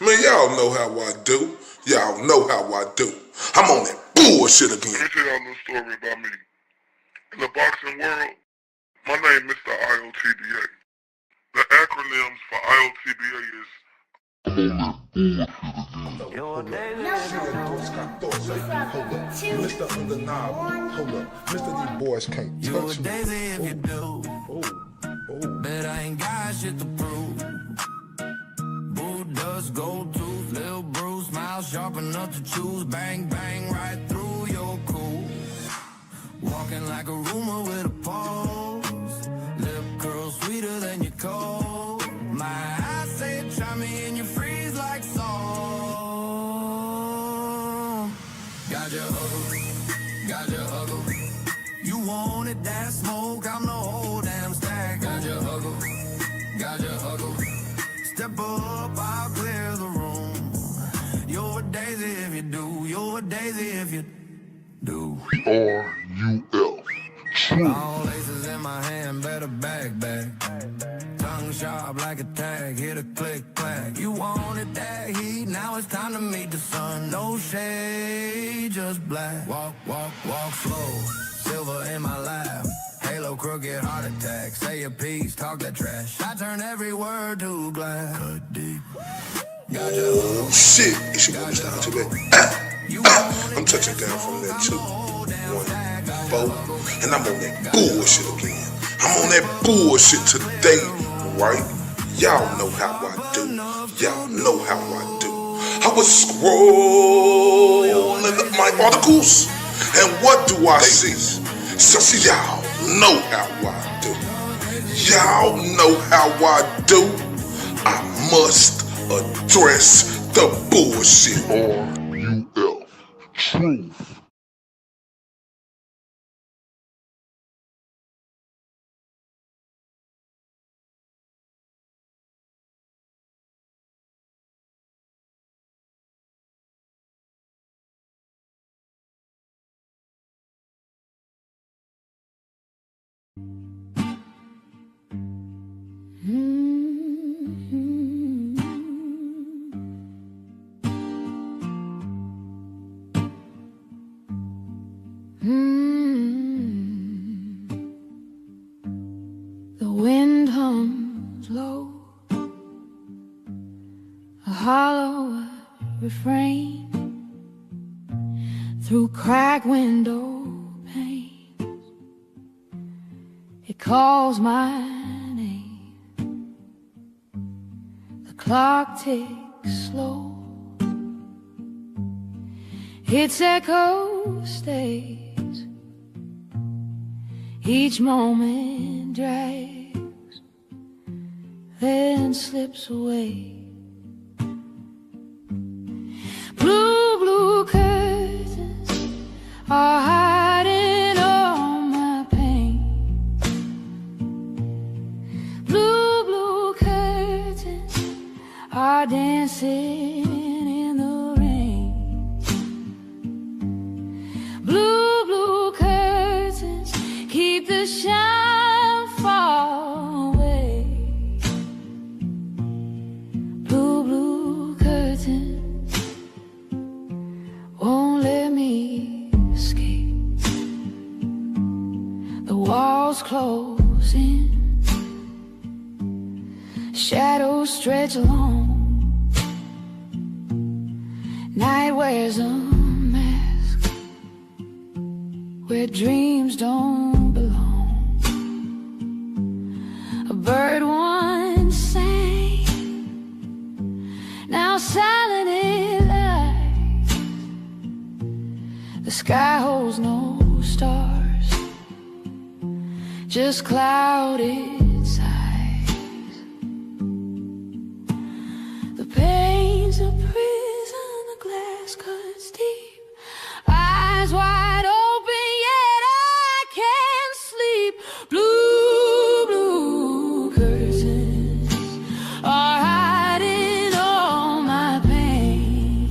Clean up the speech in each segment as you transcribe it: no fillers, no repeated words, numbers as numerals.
Man, y'all know how I do. Y'all know how I do. I'm on that bullshit again. Let me tell y'all a little story about me. In the boxing world, my name is Mr. IOTBA. The acronyms for IOTBA is Mr. Undeniable, hold up. Mr. These boys can't touch me. If you do, but I ain't got shit to prove. Boo dust, gold tooth, Lil Bruce, smile sharp enough to choose. Bang, bang, right through your cool. Walking like a rumor with a pulse. Lip curl sweeter than your cold. My eyes say try me and you freeze like salt. Got your huggle, got your huggle. You wanted that smoke, I'm the whole damn stack. Got your huggle, got your huggle. Step up, I'll clear the room. You're a daisy if you do, you're a daisy if you do. R-U-L. All laces in my hand, better back. Tongue sharp like a tag, hit a click, clack. You wanted that heat, now it's time to meet the sun. No shade, just black. Walk slow, silver in my lap. Halo, crooked, heart attack. Say a piece, talk that trash. I turn every word to glass. Cut deep. Got your Oh shit, it should go down to that. I'm touching down from that 2, 1, 4, and I'm on that bullshit again. I'm on that bullshit today, right? Y'all know how I do. Y'all know how I do. I was scrolling up my articles, and what do I see? So y'all know how I do. Y'all know how I do. I must address the bullshit. R-U-L. Truth. The wind hums low, a hollow refrain through cracked window panes. It calls my name. The clock ticks slow. Its echo stays. Each moment drags, then slips away. Blue curtains are hiding all my pain. Blue curtains are dancing in the rain. Blue curtains keep the shine far away. Blue curtains won't let me escape. The walls close in, shadows stretch along. Night wears a mask where dreams don't belong. A bird once sang, now silent it lies. The sky holds no stars, just clouded sighs. The pain's a prison, the glass cuts deep. Eyes wide open, yet I can't sleep. Blue curtains are hiding all my pain.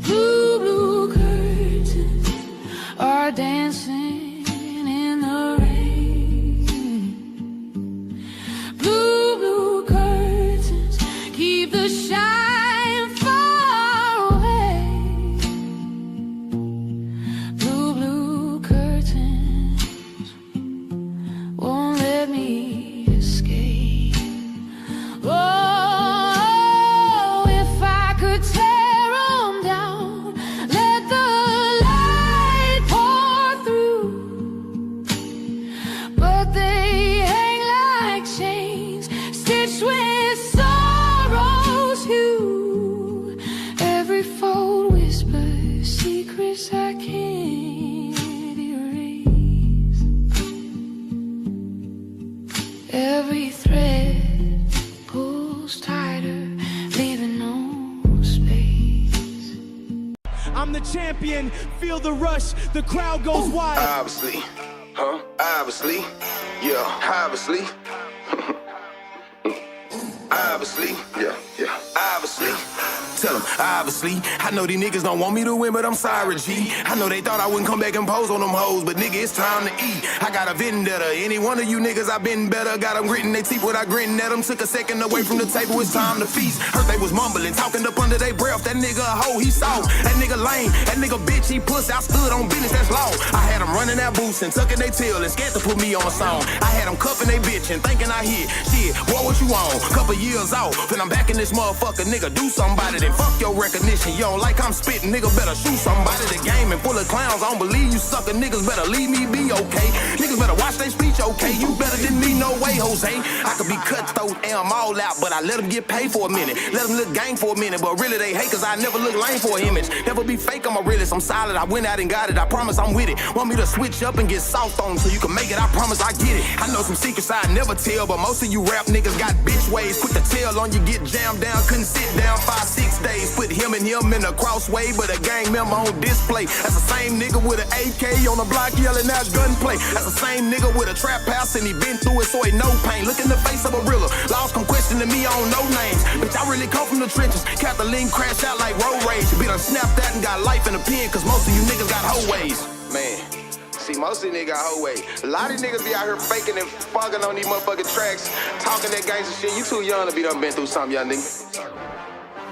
Blue curtains are dancing in the rain. Blue curtains keep the champion. Feel the rush, the crowd goes wild. Obviously, obviously, yeah, obviously. Obviously, yeah, obviously. Tell them, obviously. I know these niggas don't want me to win, but I'm sorry, G. I know they thought I wouldn't come back and pose on them hoes, but nigga, it's time to eat. I got a vendetta. Any one of you niggas, I been better. Got them gritting they teeth without gritting at them. Took a second away from the table, it's time to feast. Heard they was mumbling, talking up under their breath. That nigga a hoe, he soft. That nigga lame. That nigga bitch, he puss. I stood on business, that's law. I had them running that boots and tucking their tail and scared to put me on a song. I had them cuffing they bitch and thinking I hit. Shit, boy, what you on? Couple years off, and I'm back in this motherfucker, nigga. Do somebody, then fuck your recognition. You don't like I'm spitting, nigga, better shoot somebody. The game and full of clowns, I don't believe you sucker niggas. Better leave me be, okay? Niggas better watch their speech, okay? You better than me, no way, Jose. I could be cutthroat and I'm all out, but I let them get paid for a minute. Let them look gang for a minute, but really they hate cause I never look lame for an image. Never be fake, I'm a realist, I'm solid. I went out and got it, I promise I'm with it. Want me to switch up and get soft on so you can make it, I promise I get it. I know some secrets I never tell, but most of you rap niggas got bitch ways. Quick to tell on you, get jammed down, couldn't sit down 5-6 days. Put him and him in a crossway, but a gang member on display. That's the same nigga with an AK on the block yelling out gunplay. That's the same nigga with a trap house and he been through it so he no pain. Look in the face of a realer. Laws come questioning me, I don't know names. Bitch, I really come from the trenches. Kathleen crashed out like road rage. Bitch, I snapped that and got life in the pen cause most of you niggas got hoe ways. Man. See, most of these niggas got whole way. A lot of these niggas be out here faking and fucking on these motherfucking tracks, talking that gangster shit. You too young to be done been through something, young nigga.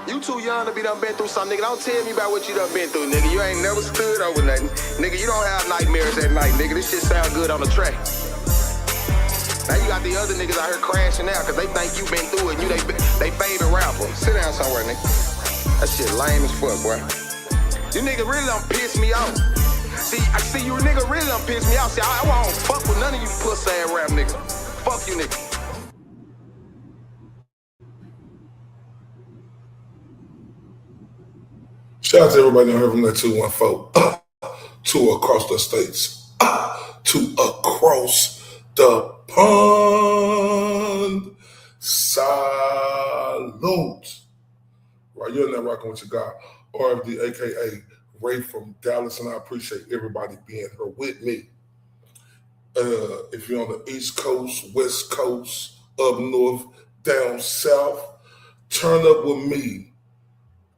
You too young to be done been through something, nigga. Don't tell me about what you done been through, nigga. You ain't never stood over nothing. Nigga, you don't have nightmares at night, nigga. This shit sound good on the track. Now you got the other niggas out here crashing out cause they think you been through it and you they favorite rapper. Sit down somewhere, nigga. That shit lame as fuck, boy. You nigga really done piss me off. See, I see you nigga really done piss me off. See, I won't fuck with none of you pussy ass rap niggas. Fuck you nigga. Shout out to everybody on here from that 214 to across the states, to across the pond. Salute. Right, you're not rocking with your guy, RFD, aka Ray from Dallas, and I appreciate everybody being here with me. If you're on the East Coast, West Coast, up north, down south, turn up with me,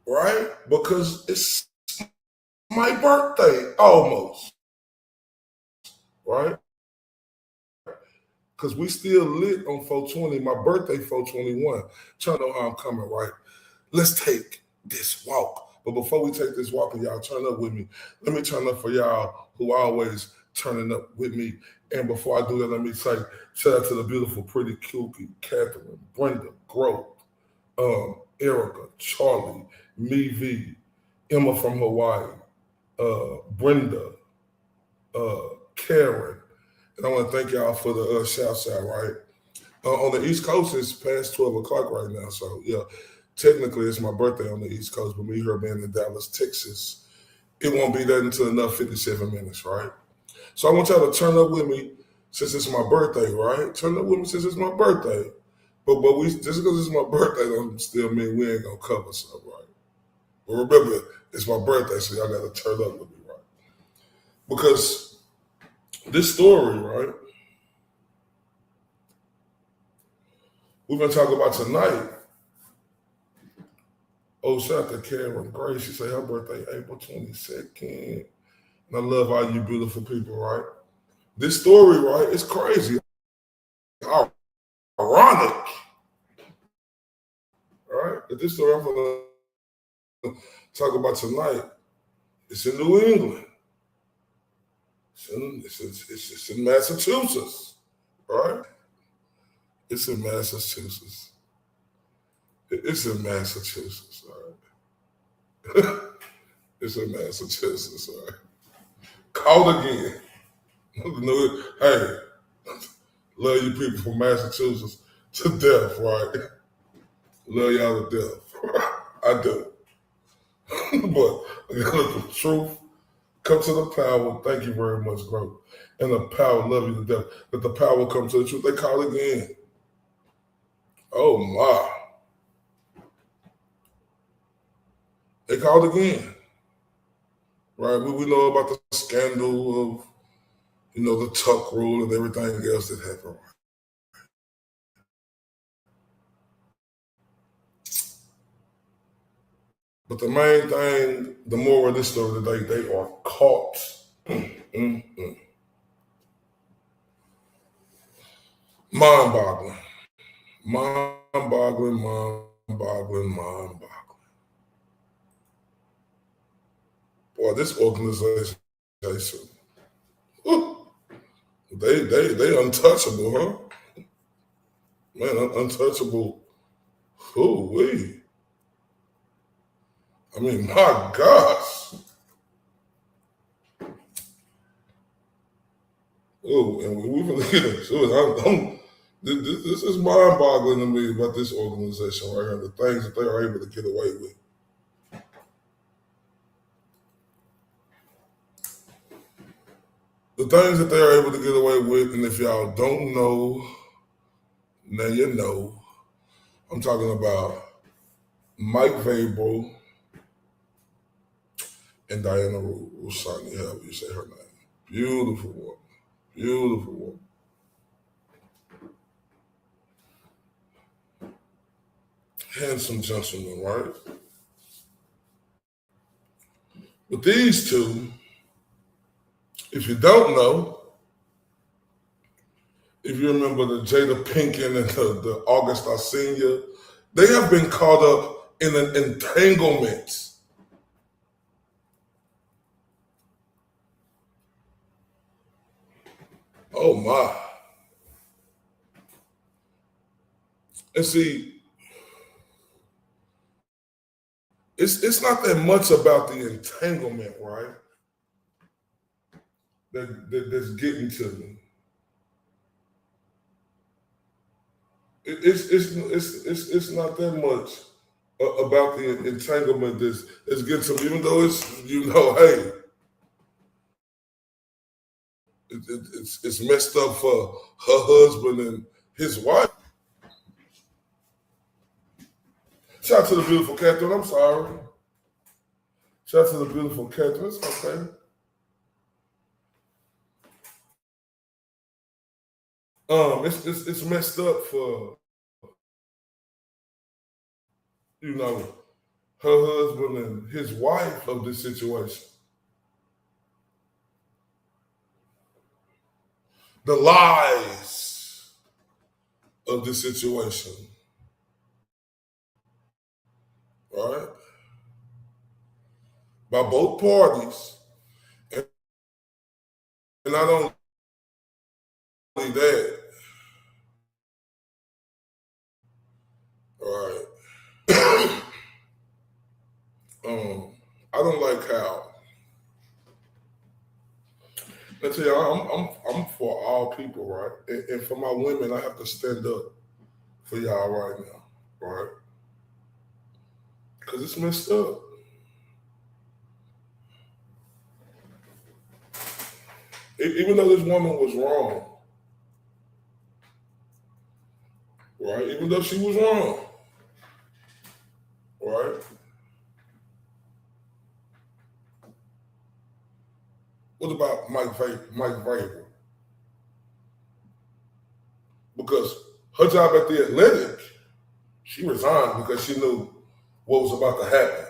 right? Because it's my birthday, almost, right? Because we still lit on 420, my birthday 421. Trying to know how I'm coming, right? Let's take this walk. But before we take this walk and y'all turn up with me, let me turn up for y'all who always turning up with me. And before I do that, let me say shout out to the beautiful, pretty, Kookie, Catherine, Brenda, Grove, Erica, Charlie, Me V, Emma from Hawaii, Brenda, Karen. And I want to thank y'all for the shouts out, right? On the East Coast, it's past 12 o'clock right now. So, yeah, technically it's my birthday on the East Coast, but me here being in Dallas, Texas, it won't be that until another 57 minutes, right? So I want y'all to turn up with me since it's my birthday, right? Turn up with me since it's my birthday. But we just because it's my birthday don't still mean we ain't gonna cover stuff, right? But remember, it's my birthday, so y'all gotta turn up with me, right? Because this story, right, we've been talking about tonight. Oh, shout out to Karen Gray. She said her birthday April 22nd. And I love all you beautiful people, right? This story, right, it's crazy. Ironic. Right? But this story I'm going to talk about tonight, it's in New England. It's in Massachusetts, right? It's in Massachusetts. It's in Massachusetts, all right? It's in Massachusetts, all right? Call again. Hey, love you people from Massachusetts to death, right? Love y'all to death. I do. But the truth, come to the power. Thank you very much, bro. And the power, love you to death. But the power comes to the truth. They call again. Oh, my. They called again. right? We know about the scandal of, the tuck rule and everything else that happened. But the main thing, the moral of this story today, they are caught. Mind-boggling. Mind-boggling. Boy, this organization, they untouchable, huh? Man, untouchable. Ooh-wee. I mean, my gosh. Oh, and we're going to get into it. This is mind-boggling to me about this organization right here, the things that they are able to get away with. The things that they are able to get away with, and if y'all don't know, now you know. I'm talking about Mike Vrabel and Diana Russini, however you say her name. Beautiful woman. Beautiful woman. Handsome gentleman, right? But these two, if you don't know, if you remember the Jada Pinkett and the August Alsina, they have been caught up in an entanglement. Oh my. And see, it's not that much about the entanglement, right? That's getting to me. It's not that much about the entanglement that's getting to me, even though it's, hey, it's messed up for her husband and his wife. Shout out to the beautiful Catherine. I'm sorry. Shout out to the beautiful Catherine. It's okay. It's messed up for, her husband and his wife of this situation. The lies of this situation. Right? By both parties. And not only that, right? I don't like how. I tell you, I'm for all people, right? And for my women, I have to stand up for y'all right now, right? Because it's messed up. Even though this woman was wrong, right? Even though she was wrong, right? What about Mike Vrabel? Because her job at the Atlantic, she resigned because she knew what was about to happen.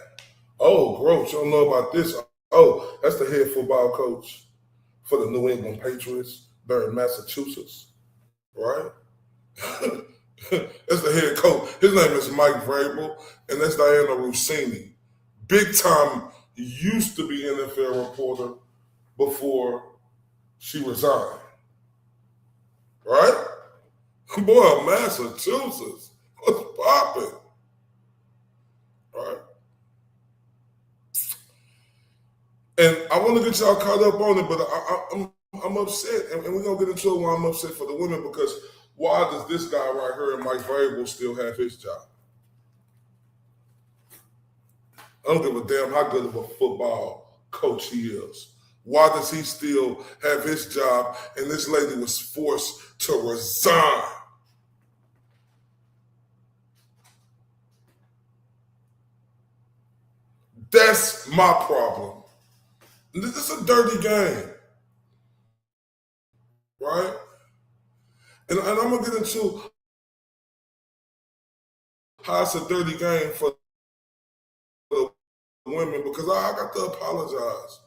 Oh, gross, you don't know about this. Oh, that's the head football coach for the New England Patriots. They're in Massachusetts, right? That's the head coach. His name is Mike Vrabel, and that's Diana Russini. Big time, used to be NFL reporter before she resigned. Right? Boy, Massachusetts. What's popping? Right? And I want to get y'all caught up on it, but I'm upset, and we're going to get into it why I'm upset for the women, because why does this guy right here, Mike Vrabel, still have his job? I don't give a damn how good of a football coach he is. Why does he still have his job and this lady was forced to resign? That's my problem. This is a dirty game, right? And I'm gonna get into how it's a dirty game for the women because I got to apologize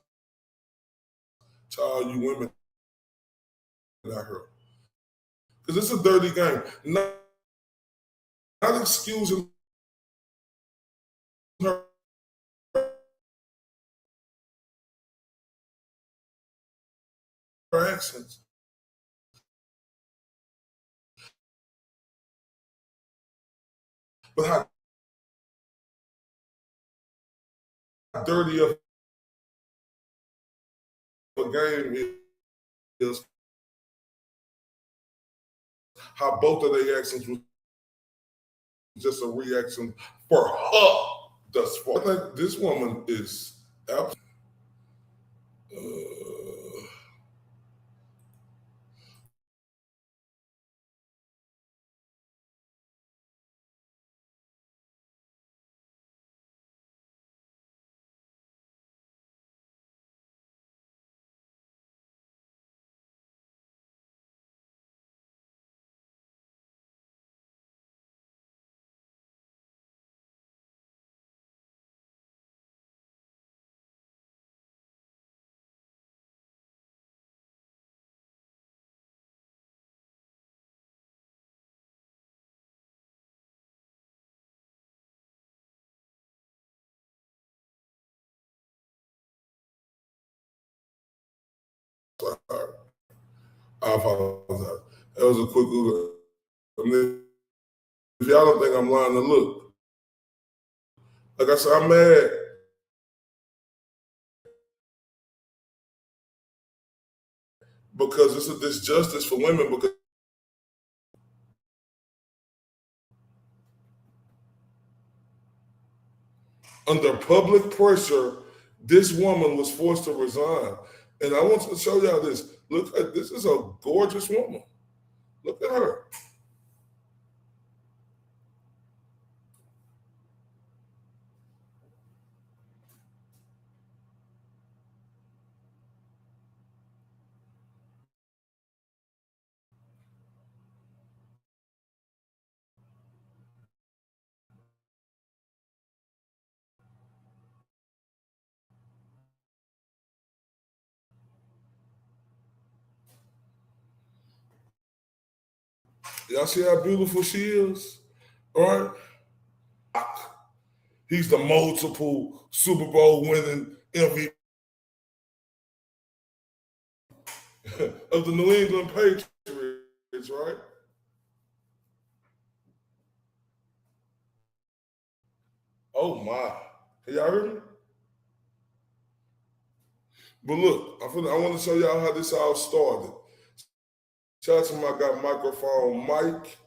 to all you women out here. Because it's a dirty game. Not excusing her actions. But how dirty of a game is how both of their actions was just a reaction for her thus far. I think this woman is absolutely. I apologize. That was a quick Google. I mean, if y'all don't think I'm lying, to look. Like I said, I'm mad because it's a disjustice for women because under public pressure, this woman was forced to resign. And I want to show y'all this. Look, this is a gorgeous woman. Look at her. Y'all see how beautiful she is? All right? He's the multiple Super Bowl winning MVP of the New England Patriots, right? Oh my. Can y'all hear me? But look, I want to show y'all how this all started. Shout out to my guy, Microphone Mike.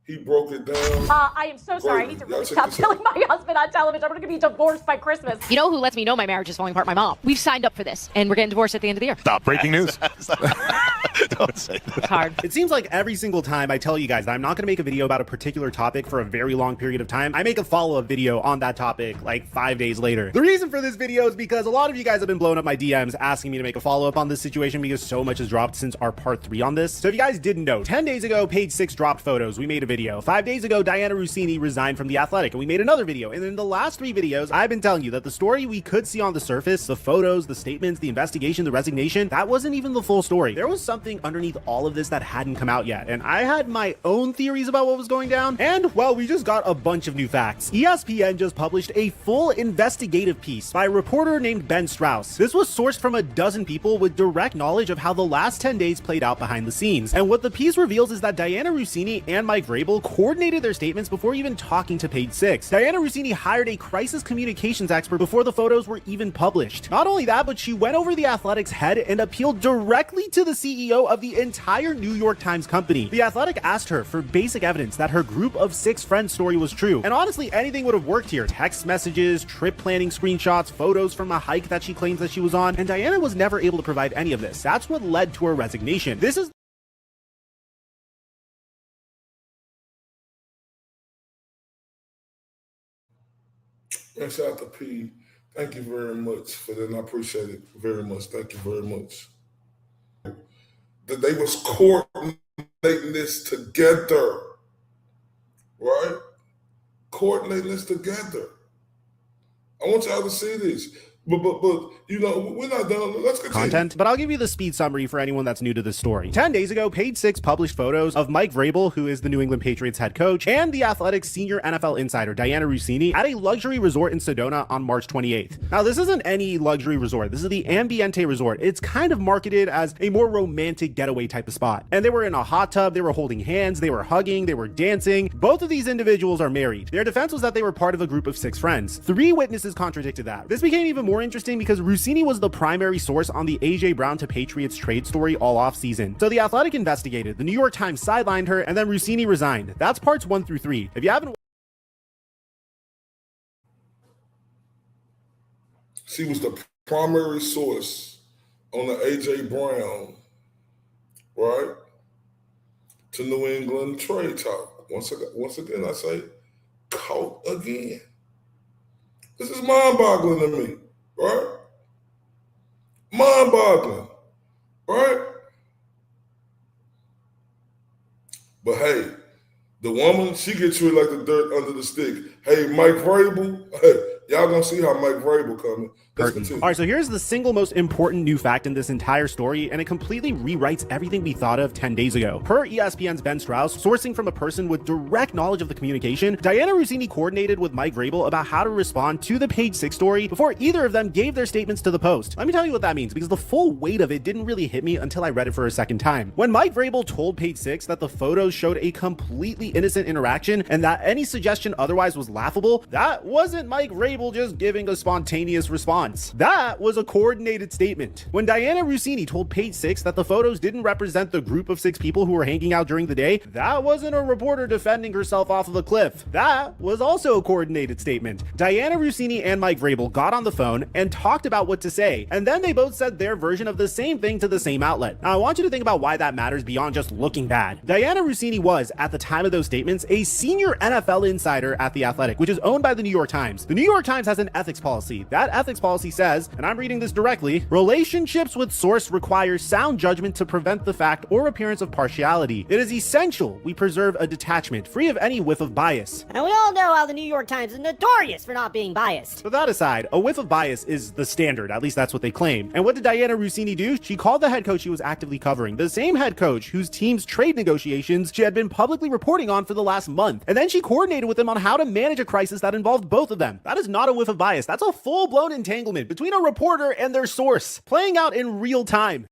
He broke it down. I am so sorry. I need to really stop telling my husband on television I'm going to be divorced by Christmas. You know who lets me know my marriage is falling apart? My mom. We've signed up for this, and we're getting divorced at the end of the year. Stop. Breaking news. Don't say that. It's hard. It seems like every single time I tell you guys that I'm not going to make a video about a particular topic for a very long period of time, I make a follow-up video on that topic like 5 days later. The reason for this video is because a lot of you guys have been blowing up my DMs asking me to make a follow-up on this situation because so much has dropped since our part 3 on this. So if you guys didn't know, 10 days ago, Page 6 dropped photos. We made a video. 5 days ago, Diana Russini resigned from The Athletic, and we made another video. And in the last 3 videos, I've been telling you that the story we could see on the surface, the photos, the statements, the investigation, the resignation, that wasn't even the full story. There was something underneath all of this that hadn't come out yet, and I had my own theories about what was going down, and, well, we just got a bunch of new facts. ESPN just published a full investigative piece by a reporter named Ben Strauss. This was sourced from a dozen people with direct knowledge of how the last 10 days played out behind the scenes, and what the piece reveals is that Diana Russini and Mike Vrabel coordinated their statements before even talking to Page 6. Diana Russini hired a crisis communications expert before the photos were even published. Not only that, but she went over The Athletic's head and appealed directly to the CEO of the entire New York Times company. The Athletic asked her for basic evidence that her group of 6 friends story was true. And honestly, anything would have worked here. Text messages, trip planning screenshots, photos from a hike that she claims that she was on, and Diana was never able to provide any of this. That's what led to her resignation. This is And shout out to P Thank you very much for that, and I appreciate it very much. Thank you very much. That they was coordinating this together, right? Coordinating this together. I want y'all to see this. But you know, we're not done. Let's continue. Content, but I'll give you the speed summary for anyone that's new to this story. 10 days ago, Page Six published photos of Mike Vrabel, who is the New England Patriots head coach, and the Athletic's senior NFL insider, Diana Russini, at a luxury resort in Sedona on March 28th. Now, this isn't any luxury resort. This is the Ambiente Resort. It's kind of marketed as a more romantic getaway type of spot. And they were in a hot tub, they were holding hands, they were hugging, they were dancing. Both of these individuals are married. Their defense was that they were part of a group of 6 friends. 3 witnesses contradicted that. This became even more interesting because Russini was the primary source on the A.J. Brown to Patriots trade story all off season. So the Athletic investigated, the New York Times sidelined her, and then Russini resigned. That's parts 1 through 3. If you haven't... She was the primary source on the A.J. Brown, right, to New England trade talk. Once again, I say, caught again. This is mind-boggling to me, right? Mind-boggling, right? But hey, the woman, she gets treated like the dirt under the stick. Hey, Mike Vrabel, hey, y'all gonna see how Mike Vrabel coming. All right, so here's the single most important new fact in this entire story, and it completely rewrites everything we thought of 10 days ago. Per ESPN's Ben Strauss, sourcing from a person with direct knowledge of the communication, Diana Russini coordinated with Mike Vrabel about how to respond to the Page Six story before either of them gave their statements to the Post. Let me tell you what that means, because the full weight of it didn't really hit me until I read it for a second time. When Mike Vrabel told Page Six that the photos showed a completely innocent interaction and that any suggestion otherwise was laughable, that wasn't Mike Vrabel just giving a spontaneous response. That was a coordinated statement. When Diana Russini told Page Six that the photos didn't represent the group of 6 people who were hanging out during the day, that wasn't a reporter defending herself off of a cliff. That was also a coordinated statement. Diana Russini and Mike Vrabel got on the phone and talked about what to say, and then they both said their version of the same thing to the same outlet. Now, I want you to think about why that matters beyond just looking bad. Diana Russini was, at the time of those statements, a senior NFL insider at The Athletic, which is owned by the New York Times. The New York Times has an ethics policy. That ethics policy says, and I'm reading this directly, relationships with source require sound judgment to prevent the fact or appearance of partiality. It is essential we preserve a detachment free of any whiff of bias. And we all know how the New York Times is notorious for not being biased. But that aside, a whiff of bias is the standard, at least that's what they claim. And what did Diana Russini do? She called the head coach she was actively covering, the same head coach whose team's trade negotiations she had been publicly reporting on for the last month. And then she coordinated with him on how to manage a crisis that involved both of them. That is not a whiff of bias. That's a full-blown entanglement between a reporter and their source, playing out in real time.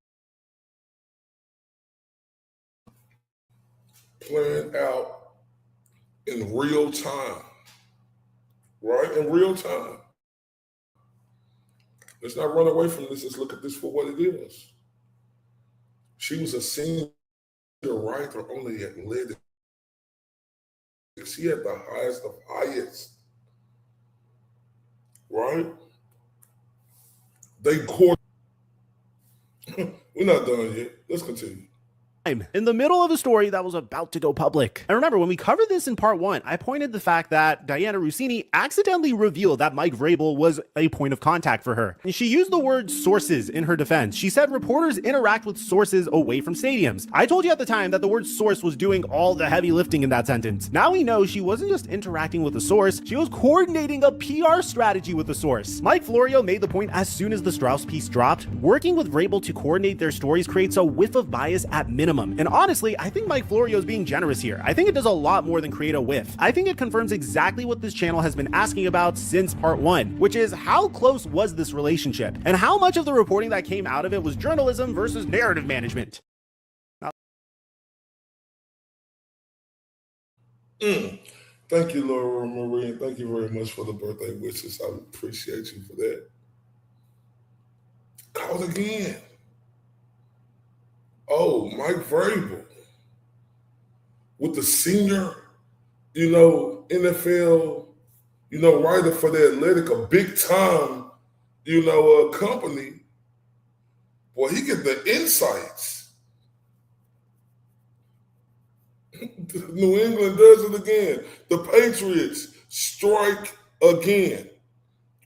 Playing out in real time, right? In real time. Let's not run away from this. Let's look at this for what it is. She was a senior writer on The Athletic. She had the highest of highest, right? They court. We're not done yet. Let's continue. In the middle of a story that was about to go public. And remember, when we covered this in part 1, I pointed the fact that Diana Russini accidentally revealed that Mike Vrabel was a point of contact for her. And she used the word sources in her defense. She said reporters interact with sources away from stadiums. I told you at the time that the word source was doing all the heavy lifting in that sentence. Now we know she wasn't just interacting with a source, she was coordinating a PR strategy with the source. Mike Florio made the point as soon as the Strauss piece dropped. Working with Vrabel to coordinate their stories creates a whiff of bias at minimum. And honestly, I think Mike Florio is being generous here. I think it does a lot more than create a whiff. I think it confirms exactly what this channel has been asking about since part 1, which is how close was this relationship? And how much of the reporting that came out of it was journalism versus narrative management? Thank you, Laura Marie, and thank you very much for the birthday wishes. I appreciate you for that. Call again. Oh, Mike Vrabel with the senior, NFL, writer for The Athletic, a big time, company. Boy, he get the insights. New England does it again. The Patriots strike again.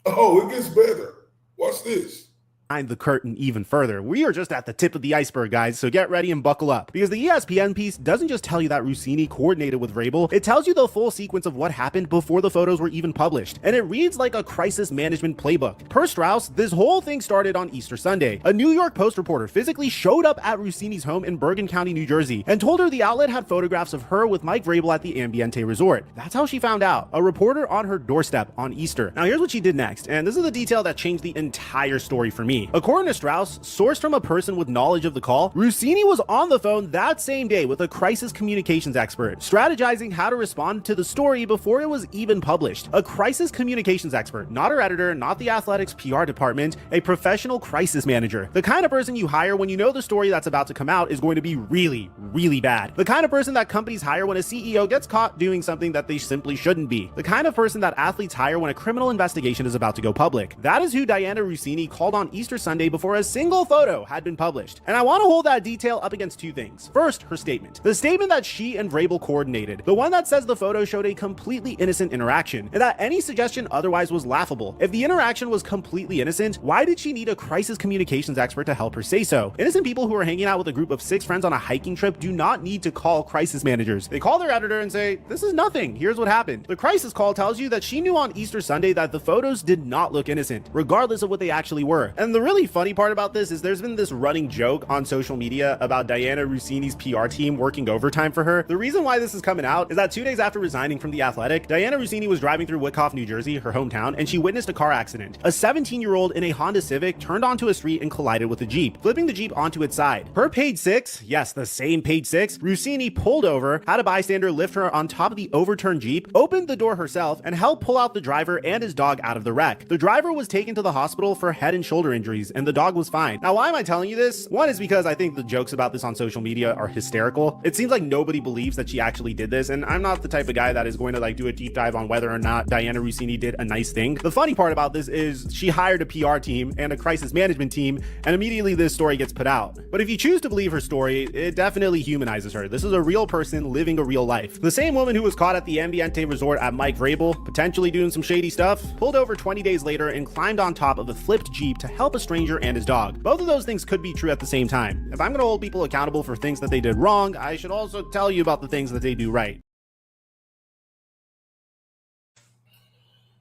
Oh, it gets better. Watch this. Behind the curtain even further. We are just at the tip of the iceberg, guys, so get ready and buckle up. Because the ESPN piece doesn't just tell you that Russini coordinated with Vrabel, it tells you the full sequence of what happened before the photos were even published. And it reads like a crisis management playbook. Per Strauss, this whole thing started on Easter Sunday. A New York Post reporter physically showed up at Russini's home in Bergen County, New Jersey, and told her the outlet had photographs of her with Mike Vrabel at the Ambiente Resort. That's how she found out. A reporter on her doorstep on Easter. Now here's what she did next, and this is the detail that changed the entire story for me. According to Strauss, sourced from a person with knowledge of the call, Russini was on the phone that same day with a crisis communications expert, strategizing how to respond to the story before it was even published. A crisis communications expert, not her editor, not the Athletics PR department, a professional crisis manager. The kind of person you hire when you know the story that's about to come out is going to be really, really bad. The kind of person that companies hire when a CEO gets caught doing something that they simply shouldn't be. The kind of person that athletes hire when a criminal investigation is about to go public. That is who Dianna Russini called on Easter Sunday before a single photo had been published. And I want to hold that detail up against two things. First, her statement. The statement that she and Vrabel coordinated. The one that says the photo showed a completely innocent interaction, and that any suggestion otherwise was laughable. If the interaction was completely innocent, why did she need a crisis communications expert to help her say so? Innocent people who are hanging out with a group of 6 friends on a hiking trip do not need to call crisis managers. They call their editor and say, this is nothing, here's what happened. The crisis call tells you that she knew on Easter Sunday that the photos did not look innocent, regardless of what they actually were. And the really funny part about this is there's been this running joke on social media about Dianna Russini's PR team working overtime for her. The reason why this is coming out is that 2 days after resigning from The Athletic, Dianna Russini was driving through Wickoff, New Jersey, her hometown, and she witnessed a car accident. A 17-year-old in a Honda Civic turned onto a street and collided with a Jeep, flipping the Jeep onto its side. Per Page 6, yes, the same Page 6, Russini pulled over, had a bystander lift her on top of the overturned Jeep, opened the door herself, and helped pull out the driver and his dog out of the wreck. The driver was taken to the hospital for head and shoulder injuries, and the dog was fine. Now, why am I telling you this? One is because I think the jokes about this on social media are hysterical. It seems like nobody believes that she actually did this, and I'm not the type of guy that is going to do a deep dive on whether or not Dianna Russini did a nice thing. The funny part about this is she hired a PR team and a crisis management team, and immediately this story gets put out. But if you choose to believe her story, it definitely humanizes her. This is a real person living a real life. The same woman who was caught at the Ambiente Resort at Mike Vrabel, potentially doing some shady stuff, pulled over 20 days later and climbed on top of a flipped Jeep to help a stranger and his dog. Both of those things could be true at the same time. If I'm going to hold people accountable for things that they did wrong, I should also tell you about the things that they do right.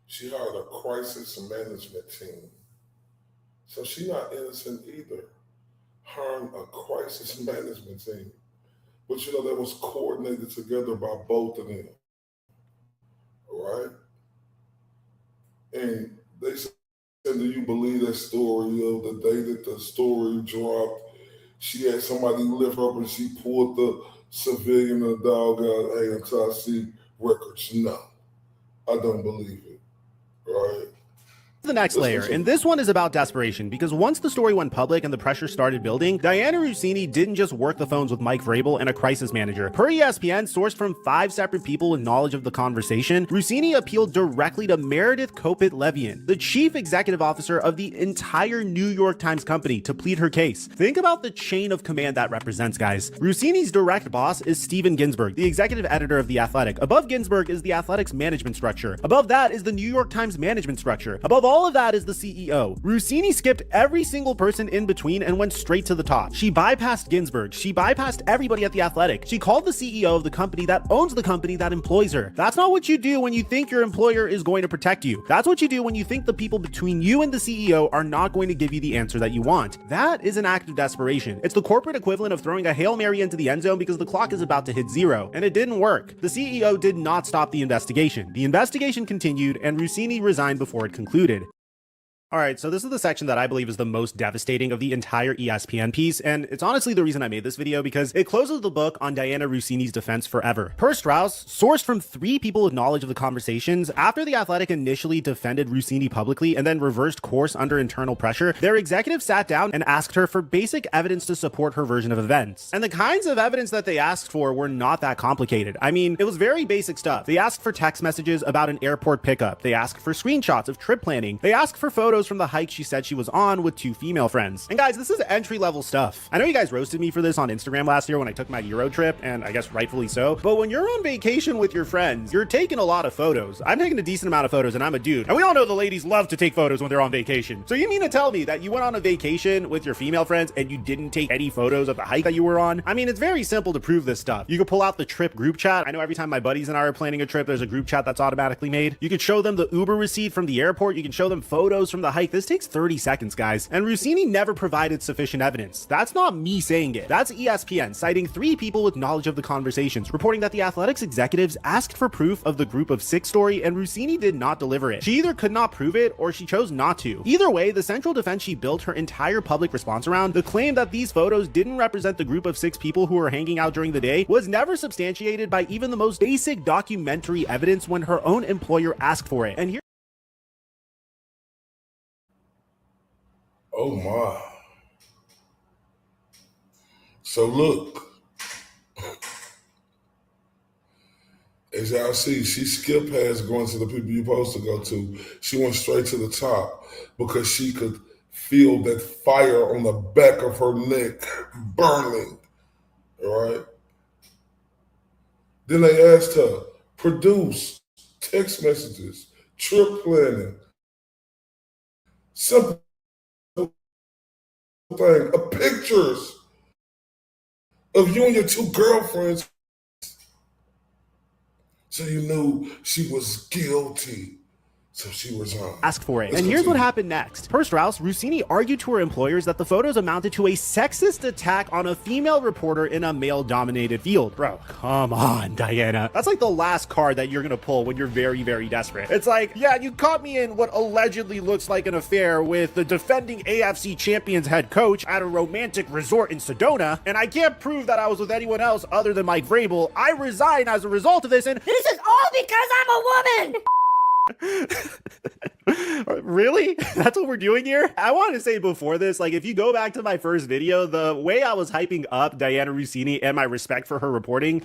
She hired a crisis management team. So she's not innocent either. Hiring a crisis management team. But that was coordinated together by both of them. All right? And they said, do you believe that story of the day that the story dropped? She had somebody lift her up and she pulled the civilian and the dog out. Hey, until I see records. No, I don't believe it. Right? The next layer, and this one is about desperation, because once the story went public and the pressure started building, Dianna Russini didn't just work the phones with Mike Vrabel and a crisis manager. Per ESPN, sourced from 5 separate people with knowledge of the conversation, Russini appealed directly to Meredith Kopit Levien, the chief executive officer of the entire New York Times company, to plead her case. Think about the chain of command that represents, guys. Russini's direct boss is Steven Ginsburg, the executive editor of The Athletic. Above Ginsburg is The Athletic's management structure. Above that is the New York Times management structure. Above all of that is the CEO. Russini skipped every single person in between and went straight to the top. She bypassed Ginsburg. She bypassed everybody at The Athletic. She called the CEO of the company that owns the company that employs her. That's not what you do when you think your employer is going to protect you. That's what you do when you think the people between you and the CEO are not going to give you the answer that you want. That is an act of desperation. It's the corporate equivalent of throwing a Hail Mary into the end zone because the clock is about to hit 0. And it didn't work. The CEO did not stop the investigation. The investigation continued, and Russini resigned before it concluded. All right, so this is the section that I believe is the most devastating of the entire ESPN piece, and it's honestly the reason I made this video because it closes the book on Dianna Russini's defense forever. Per Strauss, sourced from 3 people with knowledge of the conversations, after The Athletic initially defended Russini publicly and then reversed course under internal pressure, their executive sat down and asked her for basic evidence to support her version of events. And the kinds of evidence that they asked for were not that complicated. I mean, it was very basic stuff. They asked for text messages about an airport pickup. They asked for screenshots of trip planning. They asked for photos photos from the hike she said she was on with 2 female friends. And guys, this is entry-level stuff. I know you guys roasted me for this on Instagram last year when I took my Euro trip, and I guess rightfully so, but when you're on vacation with your friends, you're taking a lot of photos. I'm taking a decent amount of photos, and I'm a dude. And we all know the ladies love to take photos when they're on vacation. So you mean to tell me that you went on a vacation with your female friends and you didn't take any photos of the hike that you were on? I mean, it's very simple to prove this stuff. You could pull out the trip group chat. I know every time my buddies and I are planning a trip, there's a group chat that's automatically made. You could show them the Uber receipt from the airport. You can show them photos from the hike. This takes 30 seconds, guys. And Russini never provided sufficient evidence. That's not me saying it. That's ESPN citing 3 people with knowledge of the conversations, reporting that the Athletics executives asked for proof of the group of 6 story and Russini did not deliver it. She either could not prove it or she chose not to. Either way, the central defense she built her entire public response around, the claim that these photos didn't represent the group of 6 people who were hanging out during the day, was never substantiated by even the most basic documentary evidence when her own employer asked for it. And here Oh my. So look, as y'all see, she skipped past going to the people you're supposed to go to. She went straight to the top because she could feel that fire on the back of her neck burning, all right? Then they asked her, produce text messages, trip planning, simple thing, pictures of you and your 2 girlfriends, so you knew she was guilty. So she resigned. Ask for it. And here's what happened next. Per Strauss, Russini argued to her employers that the photos amounted to a sexist attack on a female reporter in a male-dominated field. Bro, come on, Diana. That's like the last card that you're gonna pull when you're very, very desperate. It's like, yeah, you caught me in what allegedly looks like an affair with the defending AFC champions head coach at a romantic resort in Sedona, and I can't prove that I was with anyone else other than Mike Vrabel. I resign as a result of this, and This is all because I'm a woman! Really? That's what we're doing here? I wanted to say before this, like, if you go back to my first video, the way I was hyping up Diana Russini and my respect for her reporting,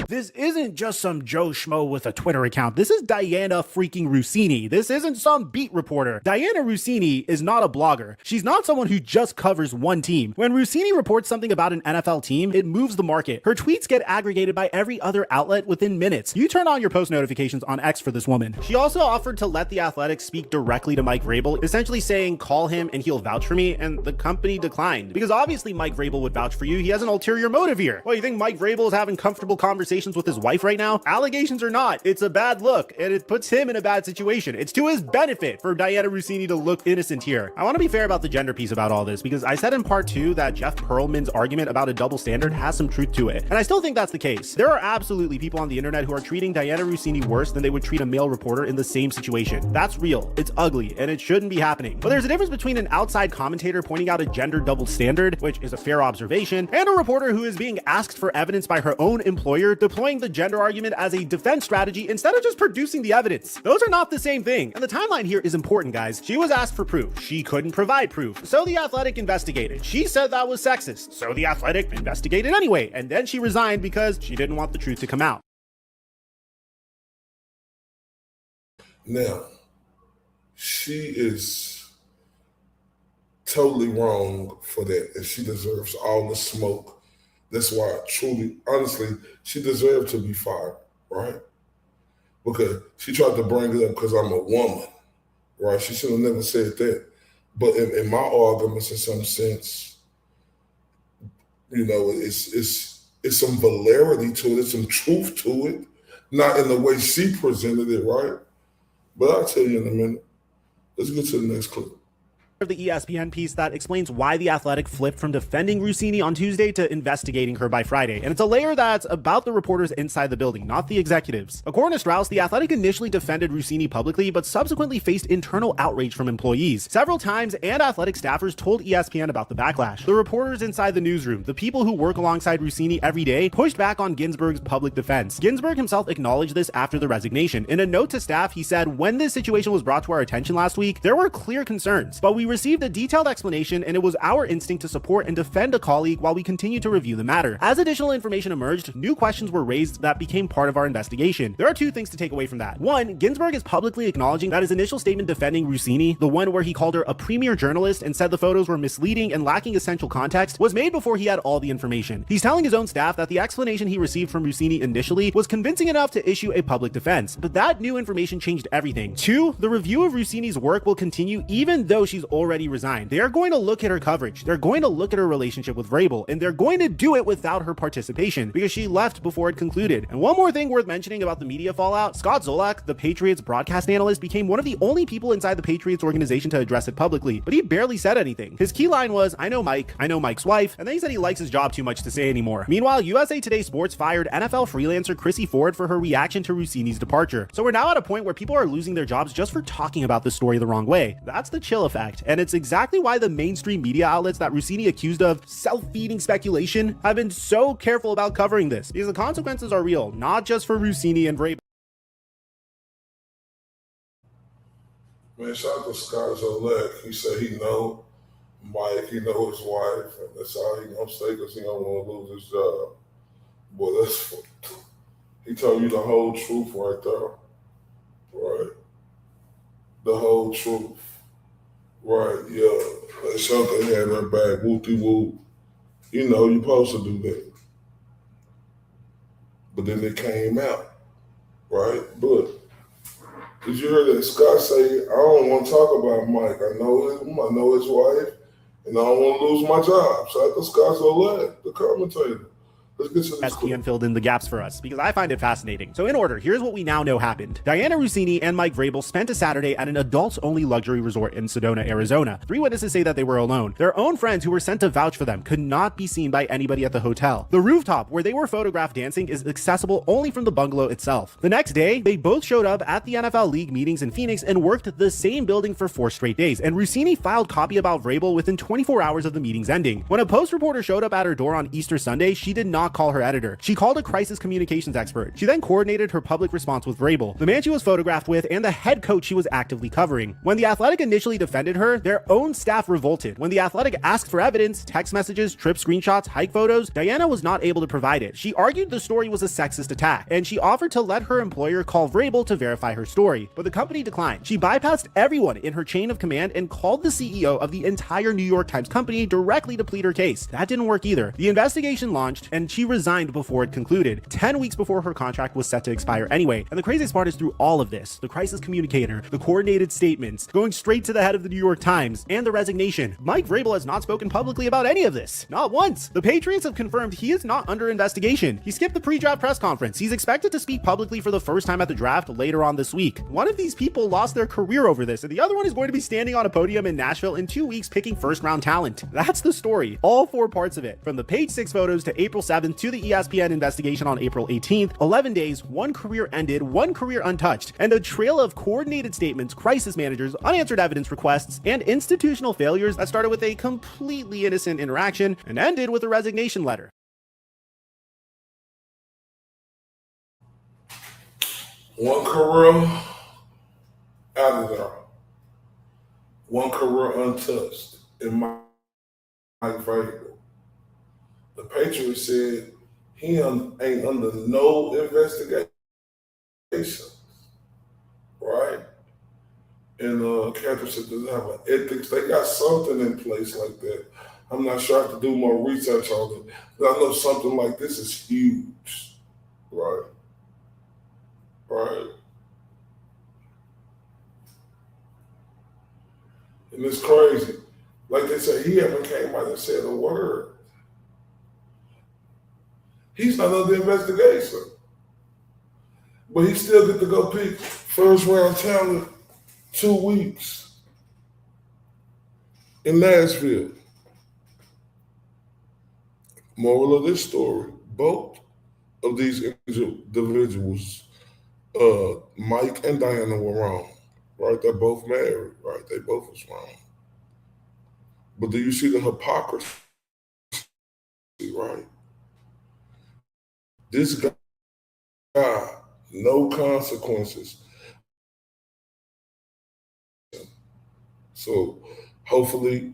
this isn't just some Joe Schmo with a Twitter account. This is Diana freaking Russini. This isn't some beat reporter. Diana Russini is not a blogger. She's not someone who just covers one team. When Russini reports something about an NFL team, it moves the market. Her tweets get aggregated by every other outlet within minutes. You turn on your post notifications on X for this woman. She also offered to let the Athletics speak directly to Mike Vrabel, essentially saying, call him and he'll vouch for me, and the company declined. Because obviously Mike Vrabel would vouch for you. He has an ulterior motive here. Well, you think Mike Vrabel is having comfortable conversations with his wife right now? Allegations or not, it's a bad look and it puts him in a bad situation. It's to his benefit for Diana Russini to look innocent here. I want to be fair about the gender piece about all this, because I said in part 2 that Jeff Pearlman's argument about a double standard has some truth to it, and I still think that's the case. There are absolutely people on the internet who are treating Diana Russini worse than they would treat a male reporter in the same situation. That's real, it's ugly, and it shouldn't be happening. But there's a difference between an outside commentator pointing out a gender double standard, which is a fair observation, and a reporter who is being asked for evidence by her own employer deploying the gender argument as a defense strategy instead of just producing the evidence. Those are not the same thing. And the timeline here is important, guys. She was asked for proof. She couldn't provide proof. So the Athletic investigated. She said that was sexist. So the Athletic investigated anyway. And then she resigned because she didn't want the truth to come out. Now, she is totally wrong for that, and she deserves all the smoke. That's why, truly, honestly, she deserved to be fired, right? Because she tried to bring it up because I'm a woman, right? She should have never said that. But in my arguments, in some sense, you know, it's some validity to it, it's some truth to it, not in the way she presented it, right? But I'll tell you in a minute. Let's get to the next clip. The ESPN piece that explains why the Athletic flipped from defending Russini on Tuesday to investigating her by Friday. And it's a layer that's about the reporters inside the building, not the executives. According to Strauss, the Athletic initially defended Russini publicly, but subsequently faced internal outrage from employees. Several times, and Athletic staffers told ESPN about the backlash. The reporters inside the newsroom, the people who work alongside Russini every day, pushed back on Ginsburg's public defense. Ginsburg himself acknowledged this after the resignation. In a note to staff, he said, when this situation was brought to our attention last week, there were clear concerns, but we received a detailed explanation, and it was our instinct to support and defend a colleague while we continue to review the matter. As additional information emerged, new questions were raised that became part of our investigation. There are two things to take away from that. One, Ginsburg is publicly acknowledging that his initial statement defending Russini, the one where he called her a premier journalist and said the photos were misleading and lacking essential context, was made before he had all the information. He's telling his own staff that the explanation he received from Russini initially was convincing enough to issue a public defense, but that new information changed everything. Two, the review of Russini's work will continue even though she's already resigned. They are going to look at her coverage, they're going to look at her relationship with Vrabel, and they're going to do it without her participation because she left before it concluded. And one more thing worth mentioning about the media fallout, Scott Zolak, the Patriots broadcast analyst, became one of the only people inside the Patriots organization to address it publicly, but he barely said anything. His key line was, "I know Mike, I know Mike's wife," and then he said he likes his job too much to say anymore. Meanwhile, USA Today Sports fired NFL freelancer Chrissy Ford for her reaction to Russini's departure. So we're now at a point where people are losing their jobs just for talking about the story the wrong way. That's the chill effect, and it's exactly why the mainstream media outlets that Russini accused of self-feeding speculation have been so careful about covering this, because the consequences are real, not just for Russini and Vrabel. Man, shout out to Scott Zolak. He said he know Mike, he know his wife, and that's all he gonna say because he don't want to lose his job. Boy, he told you the whole truth right there. Right. The whole truth. Right, yeah. They showed they had their back, whoop-de-whoop. You know, you're supposed to do that. But then it came out, right? But did you hear that Scott say, "I don't want to talk about Mike. I know his wife, and I don't want to lose my job." Shout out to Scott Zolak, the commentator. Let's get to this. ESPN filled in the gaps for us because I find it fascinating. So in order, here's what we now know happened. Diana Russini and Mike Vrabel spent a Saturday at an adults-only luxury resort in Sedona, Arizona. 3 witnesses say that they were alone. Their own friends who were sent to vouch for them could not be seen by anybody at the hotel. The rooftop where they were photographed dancing is accessible only from the bungalow itself. The next day, they both showed up at the NFL League meetings in Phoenix and worked the same building for 4 straight days, and Russini filed copy about Vrabel within 24 hours of the meetings ending. When a Post reporter showed up at her door on Easter Sunday, she did not call her editor. She called a crisis communications expert. She then coordinated her public response with Vrabel, the man she was photographed with, and the head coach she was actively covering. When The Athletic initially defended her, their own staff revolted. When The Athletic asked for evidence, text messages, trip screenshots, hike photos, Diana was not able to provide it. She argued the story was a sexist attack, and she offered to let her employer call Vrabel to verify her story, but the company declined. She bypassed everyone in her chain of command and called the CEO of the entire New York Times company directly to plead her case. That didn't work either. The investigation launched, and she resigned before it concluded, 10 weeks before her contract was set to expire anyway. And the craziest part is through all of this, the crisis communicator, the coordinated statements, going straight to the head of the New York Times, and the resignation, Mike Vrabel has not spoken publicly about any of this. Not once. The Patriots have confirmed he is not under investigation. He skipped the pre-draft press conference. He's expected to speak publicly for the first time at the draft later on this week. One of these people lost their career over this, and the other one is going to be standing on a podium in Nashville in 2 weeks picking first-round talent. That's the story. All 4 parts of it, from the Page 6 photos to April 7th to the ESPN investigation on April 18th, 11 days, 1 career ended, 1 career untouched, and a trail of coordinated statements, crisis managers, unanswered evidence requests, and institutional failures that started with a completely innocent interaction and ended with a resignation letter. One career out of there. One career untouched in Mike Vrabel. The Patriots said he ain't under no investigation, right? And Catherine said doesn't have an ethics. They got something in place like that. I'm not sure. I have to do more research on it, but I know something like this is huge, right? Right. And it's crazy. Like they said, he haven't came out and said a word. He's not under investigation. But he still get to go pick first round talent 2 weeks in Nashville. Moral of this story, both of these individuals, Mike and Diana, were wrong. Right? They're both married, right? They both was wrong. But do you see the hypocrisy, right? This guy, no consequences. So Hopefully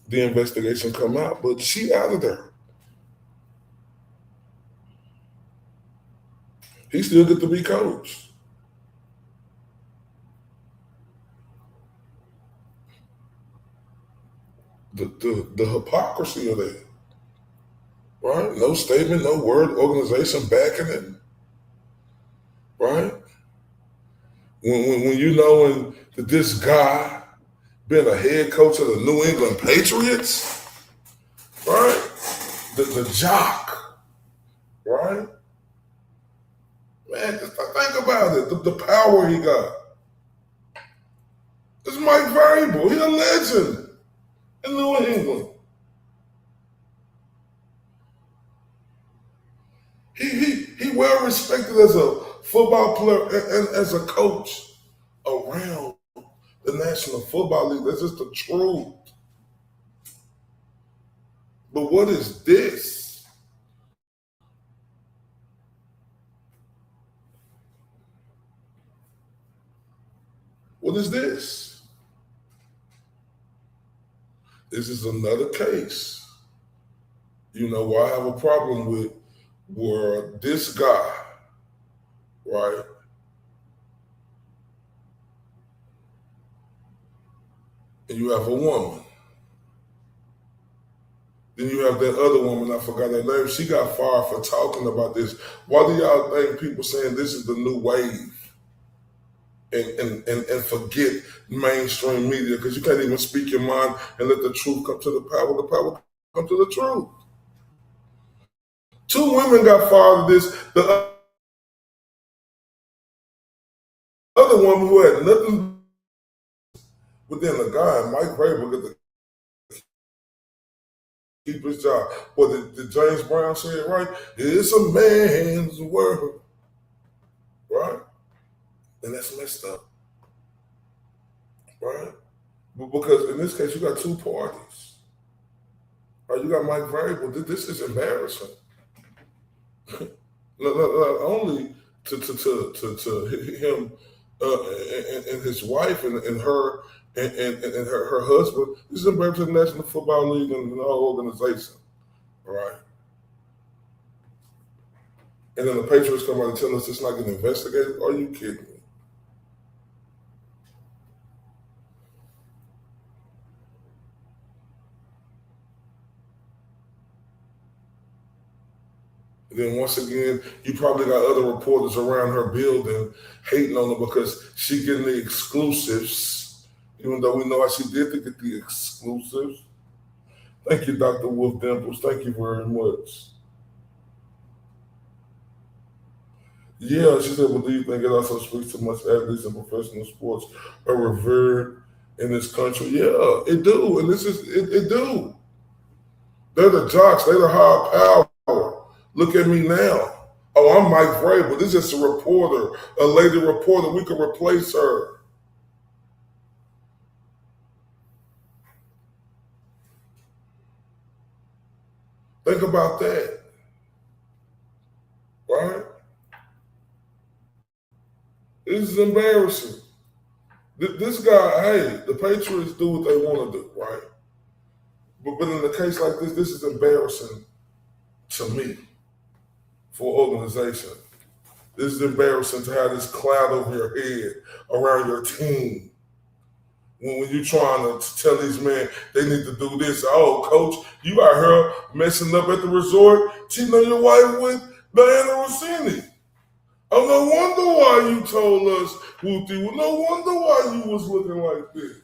the investigation come out, but she out of there. He still get to be coach. The hypocrisy of that, right? No statement, no word, organization backing it, right? When you knowing that this guy been a head coach of the New England Patriots, right? The jock, right? Man, just think about it. The power he got. It's Mike Vrabel. He a legend in New England. He well respected as a football player and as a coach around the National Football League. That's just the truth. But what is this? What is this? This is another case. You know why I have a problem with where this guy, right? And you have a woman. Then you have that other woman, I forgot her name. She got fired for talking about this. Why do y'all think people saying this is the new wave? And forget mainstream media, because you can't even speak your mind and let the truth come to the power come to the truth. 2 women got fired of this. The other woman who had nothing, but then the guy, Mike Vrabel, got to keep his job. Well, did James Brown say it right? It's a man's world, right? And that's messed up, right? But because in this case, you got 2 parties. Right? You got Mike Vrabel. This is embarrassing. not only to him and his wife and her and her husband. This is embarrassing to the National Football League and the whole organization, right? And then the Patriots come out and tell us it's not getting investigated. Are you kidding me? Then once again, you probably got other reporters around her building hating on her because she getting the exclusives, even though we know how she did to get the exclusives. Thank you, Dr. Wolf Dimples. Thank you very much. Yeah, she said, well, do you think it also speaks to much athletes in professional sports are revered in this country? Yeah, it do. And this is, it do. They're the jocks. They're the high power. Look at me now. Oh, I'm Mike Vrabel. This is just a reporter, a lady reporter. We could replace her. Think about that. Right? This is embarrassing. This guy, hey, the Patriots do what they want to do, right? But in a case like this is embarrassing to me for an organization. This is embarrassing to have this cloud over your head around your team. When you're trying to tell these men they need to do this. Oh, coach, you out here messing up at the resort, cheating on your wife with Diana Rossini. Oh, no wonder why you told us, Wooty. Well, no wonder why you was looking like this.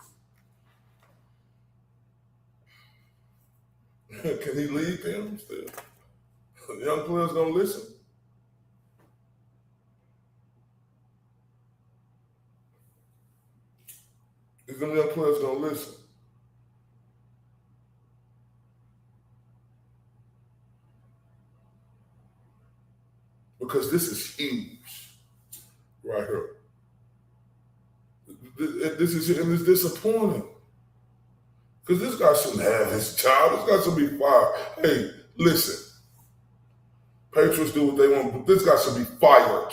Can he lead them still? The young players gonna listen. Is them young players gonna listen? Because this is huge, right here. This is, and it's disappointing. Because this guy shouldn't have his job. This guy should be fired. Hey, listen. Patriots do what they want, but this guy should be fired.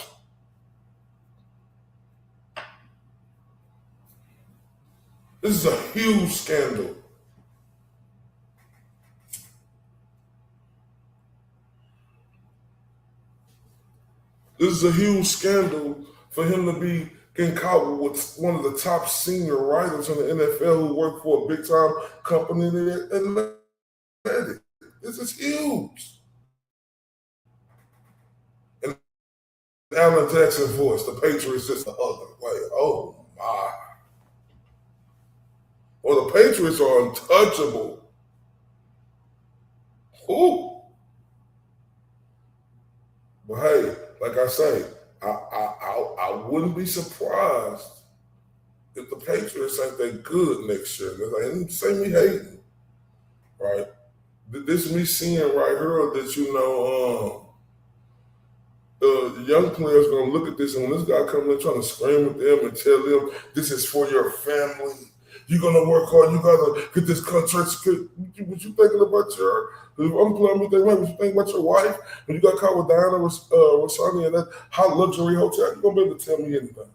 This is a huge scandal. This is a huge scandal for him to be getting caught with one of the top senior writers in the NFL who work for a big time company in Atlantic. This is huge. And Alan Jackson's voice, the Patriots just the other way. Oh my. Well, the Patriots are untouchable. Who? But hey, like I say, I wouldn't be surprised if the Patriots ain't that good next year. Like, say me hating, right? This is me seeing right here that, you know, the young players gonna look at this, and when this guy comes in trying to scream at them and tell them this is for your family, you're gonna work hard, you gotta get this contract. What you thinking about your? If I'm playing with that, what you think about your wife? When you got caught with Diana Rossani in that high luxury hotel, you gonna be able to tell me anything?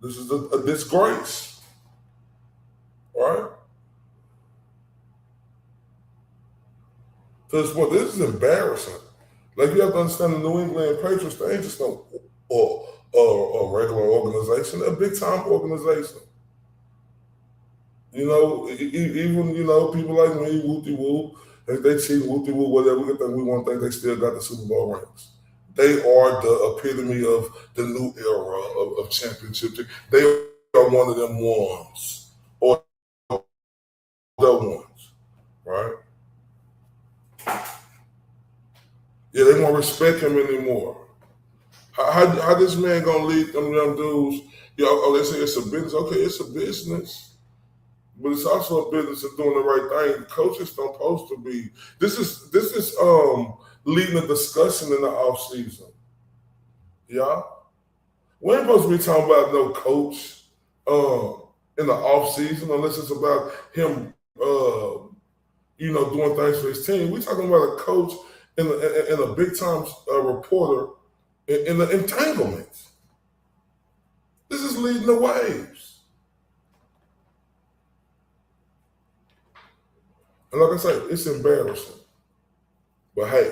This is a disgrace, right? Because what this is embarrassing. Like, you have to understand the New England Patriots, they ain't just no a regular organization. They're a big time organization. You know, even, you know, people like me, whoop-de-whoop, if they cheat, whoop-de-whoop, whatever, we want to think they still got the Super Bowl rings. They are the epitome of the new era of championship. They are one of them ones, or the ones, right? Yeah, they won't respect him anymore. How this man gonna lead them young dudes? They say it's a business. Okay, it's a business, but it's also a business of doing the right thing. The coaches don't supposed to be. This is leading a discussion in the off season. Yeah, we ain't supposed to be talking about no coach in the off season unless it's about him, you know, doing things for his team. We talking about a coach and a big time reporter in the entanglements. This is leading the waves. And like I say, it's embarrassing. But hey,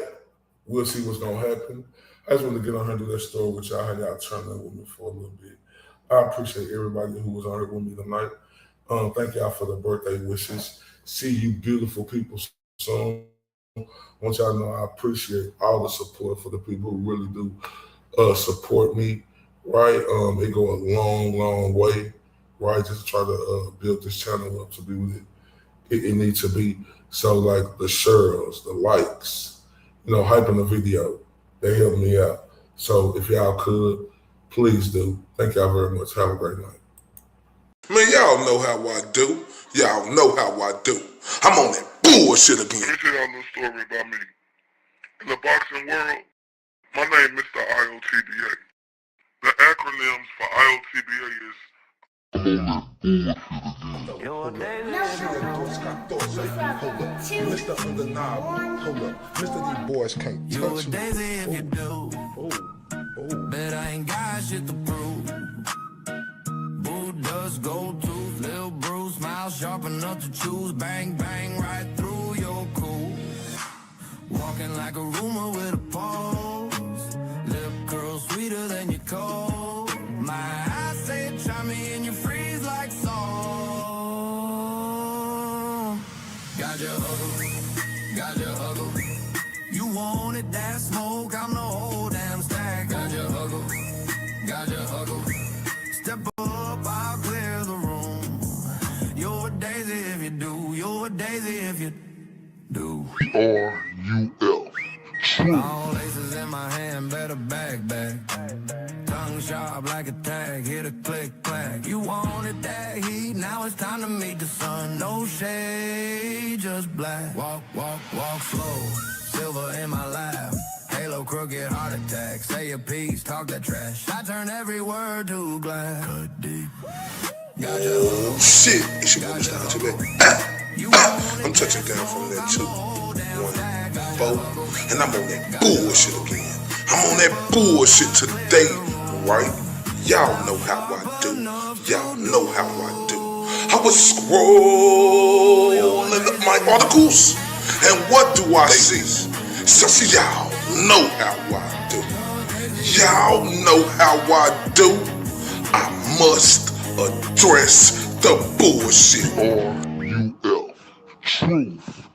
we'll see what's gonna happen. I just want to get on here and do that story with y'all. How y'all turned in with me for a little bit. I appreciate everybody who was on here with me tonight. Thank y'all for the birthday wishes. See you beautiful people soon. I want y'all to know I appreciate all the support for the people who really do support me, right? It go a long, long way, right? Just try to build this channel up to be what it needs to be. So like the shares, the likes, you know, hyping the video, they help me out. So if y'all could, please do. Thank y'all very much. Have a great night. Man, y'all know how I do. Y'all know how I do. I'm on that bullshit again. Let me tell y'all a little story about me. In the boxing world, my name is Mr. IOTBA. The acronyms for IOTBA is Mr. Undeniable, hold up. Mr. These boys can't touch me. If you do, bet I ain't got shit to prove. Boo does go to Lil Bruce, smile sharp enough to choose. Bang, bang, right through your cool. Walking like a rumor with a pulse. Lip curl sweeter than your cold. My eyes say try me and you freeze like salt. Got your huggle. You wanted that smoke, I'm the whole damn stack. Got your huggle. Step up, I'll clear the room. You're a daisy if you do. You're a daisy if you do. R-U-L. All laces in my hand, better back. Tongue sharp like a tag, hit a click, clack. You wanted that heat, now it's time to meet the sun. No shade, just black. Walk slow, silver in my lap. Halo, crooked heart attack. Say a piece, talk that trash. I turn every word to glass. Cut deep. Oh shit, it's your boy Mr. I'm touching down from that 2, 1, 4, and I'm on that bullshit again. I'm on that bullshit today, right? Y'all know how I do. Y'all know how I do. I was scrolling up my articles, and what do I see? So see, y'all know how I do. Y'all know how I do. I must address the bullshit. RUF, truth.